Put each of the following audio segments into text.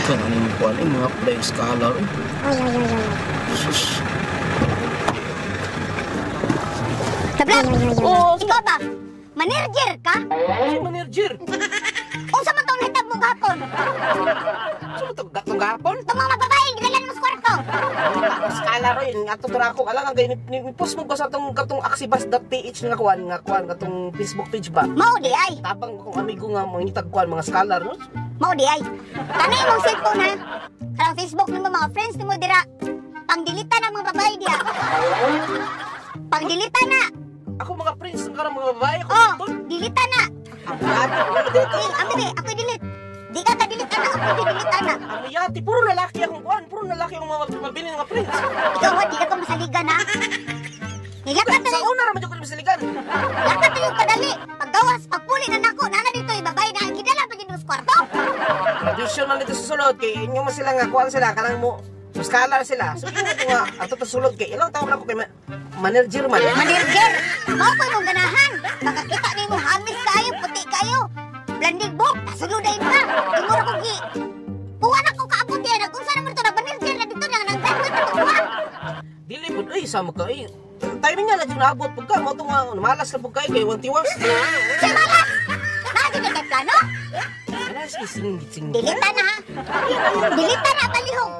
Kan ano yung kuwan eh, mga flying scholar eh. Sus. Tablang! Oh, Ikaw ba? Manager ka? Si manager. Unsa man tong hitag mo gapon? Sino ito? Gatong gapon? Itong mga babae, gidalan mo sa kwarto. Skala ro yun. Ato tura ako. Alam nga, ni-post mo ko sa katong aksibas.ph nga kuwan, katong Facebook page ba? Mao di ay. Tabang kong amigo nga mga itag kuwan, mga scholar, no? Mao di ay. Kanay mong cellphone ha. Karang Facebook nimo mga friends nimo dira. Pangdilitan ang mga babae diya. Pangdilitan na. Ako mga prince, ang karang mga babae ko. Oh, dilitan na. Amiyati, ano dito? Ami, ako delete. Di ka delete ana, ako delete ana. Amiyati, puro lalaki akong kuwan, puro lalaki akong mga mabili mga prince. Ikaw wa di ka to masaligan ha. Nilakat Sa na una naman yung masaligan. lakat na yung kadali. Paggawas, pagpuli na nako, nana dito yung babae na gidala pa gid sa kwarto. Tradition man dito sa sulod, kay inyo man sila nga kuwan sila, kanang mo, so scholar sila. So inyo ito nga, ato sa sulod, kay ilang taon na ako kay manager man. Manager, mao ko imong ganahan. Makakita nimo hamis kayo, puti kayo. Blanding book, nasuluday pa. Imura ko gi. Puwan ako kaabot yan. Kung saan naman ito na manager na dito na nang gano'n ito puwan. Dili po, ay, sama ka, ay. Tayo nga na dyan naabot, pagka, mo itong malas na pagka, kay wantiwas. Si malas! Nagin na kay plano? Alas, ising-sing. Dilita na ha. Dilita na balihog.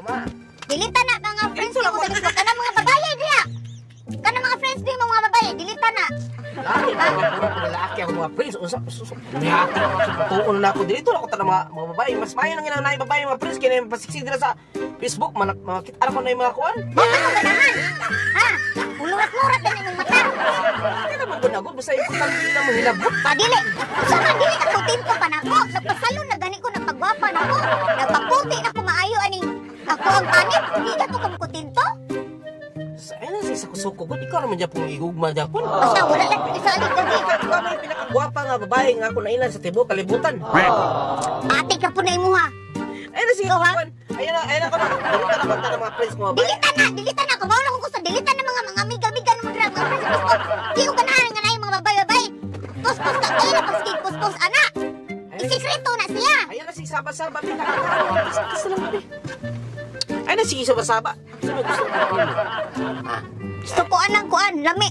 Dilita na mga friends mo sa Facebook. Kana mga babae diya. Kana mga friends mo mga babae. Dilita na. Lalaki ako mga prince. Nihati ako sa tuon na ako dito. Ako ta mga babae. Mas mayo nang ginanay babae mga prince. Kaya yung pasiksig nila sa Facebook. Makita ko na yung mga kuwan. Baka mo ganahan. Ha? Ulurat-lurat na yung mata. Kaya naman gunagod. Basta importante nila mo hilabot. Padili. Sa madili ka putin ko pa nako. Nagpasalon na gani ko nagpagwapa nako. Nagpaputi na ko maayo aning ako ang panit. Hindi ka to kamukutin to. Ayun na sa kusuko ko. Ikaw naman dyan pong igugma dyan po. Basta wala lang isalig ka di. Ikaw may pinakagwapa nga babae nga ako nailan sa tibo kalibutan. Ate ka po na imo ha. Ayun na si Ikaw, ha? Juan. Ayun na ko na. Dilitan na banta ng mga prince mga babae. Dilitan na. Kung bawala ko gusto, dilitan na mga amiga-amiga naman dira. Mga friends sa Facebook. Di ko ganahan nga na yung mga babae-babae. Puspos ka kayo na paskig puspos ana. Isikreto na siya. Ayun na si Saba-Saba. Kiss na lang kami. Ayun na si Saba-Saba. Sino gusto ko mo? Gusto ko anang kuan, lami.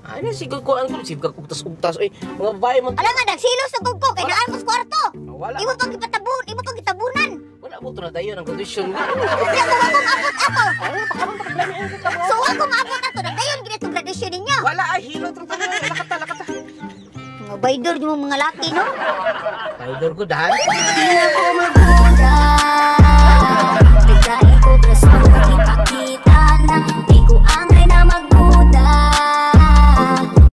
Ayun na si Kukuan ko. Si Ugtas-Ugtas. Ay, mga babae mo. Alam nga, nagsilos sa gugko. Kaya naan mo sa kwarto. Wala. Imo pang itabunan. Wala mo ito na tayo ng kondisyon. Kaya kung ako maabot ato. Ayun, pakaroon pa kaglamihan ko ka mo. So ako maabot ato. Nagdayon, ginitong gradasyon ninyo. Wala ay hilo. Lakata. Mga baydor yung mga laki, no? Paidor ko dahan. Hindi ako magbuda.